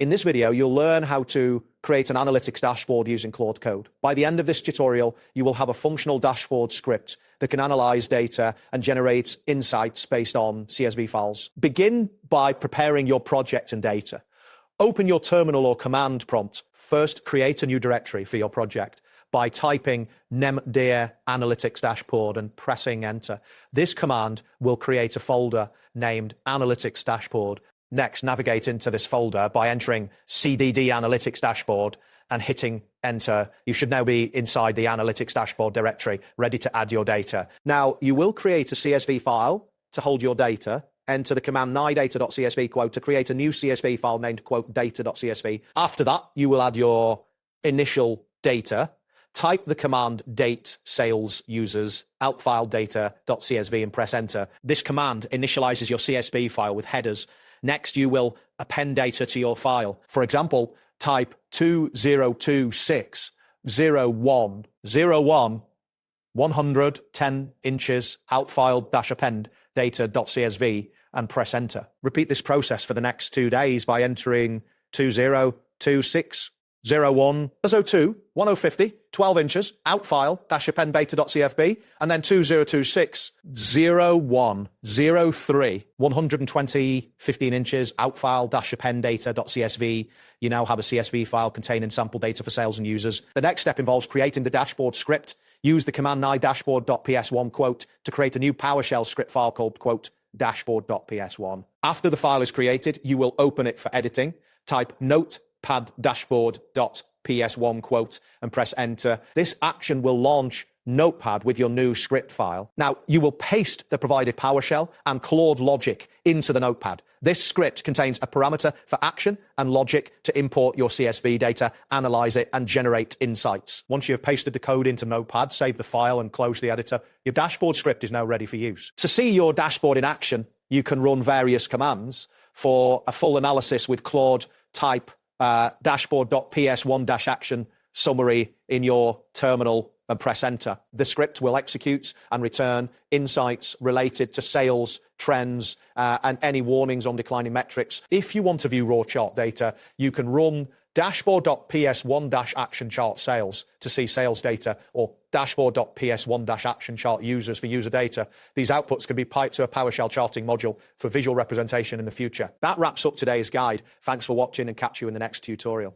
In this video, you'll learn how to create an analytics dashboard using Claude Code. By the end of this tutorial, you will have a functional dashboard script that can analyze data and generate insights based on CSV files. Begin by preparing your project and data. Open your terminal or command prompt. First, create a new directory for your project by typing nemdir analytics dashboard and pressing enter. This command will create a folder named analytics dashboard. Next, navigate into this folder by entering cdd analytics dashboard and hitting enter. You should now be inside the analytics dashboard directory, ready to add your data. Now, you will create a CSV file to hold your data. Enter the command nidata.csv quote to create a new CSV file named quote data.csv. After that, you will add your initial data. Type the command date sales users outfile data.csv and press enter. This command initializes your CSV file with headers. Next, you will append data to your file. For example, type 20260101 110 inches outfile-append data.csv and press enter. Repeat this process for the next 2 days by entering 202601 150 12 inches outfile-append data.csv and then 20260103 120 15 inches outfile-append data.csv. You now have a CSV file containing sample data for sales and users. The next step involves creating the dashboard script. Use the command nidashboard.ps1 quote to create a new PowerShell script file called quote dashboard.ps1. After the file is created, you will open it for editing. Type notepad dashboard.ps1 quote and press enter. This action will launch Notepad with your new script file. Now, you will paste the provided PowerShell and Claude logic into the Notepad. This script contains a parameter for action and logic to import your CSV data, analyze it, and generate insights. Once you have pasted the code into Notepad, save the file and close the editor, your dashboard script is now ready for use. To see your dashboard in action, you can run various commands. For a full analysis with Claude, type dashboard.ps1-action summary in your terminal and press enter. The script will execute and return insights related to sales, trends, and any warnings on declining metrics. If you want to view raw chart data, you can run dashboard.ps1-action chart sales to see sales data or dashboard.ps1-action chart users for user data. These outputs can be piped to a PowerShell charting module for visual representation in the future. That wraps up today's guide. Thanks for watching and catch you in the next tutorial.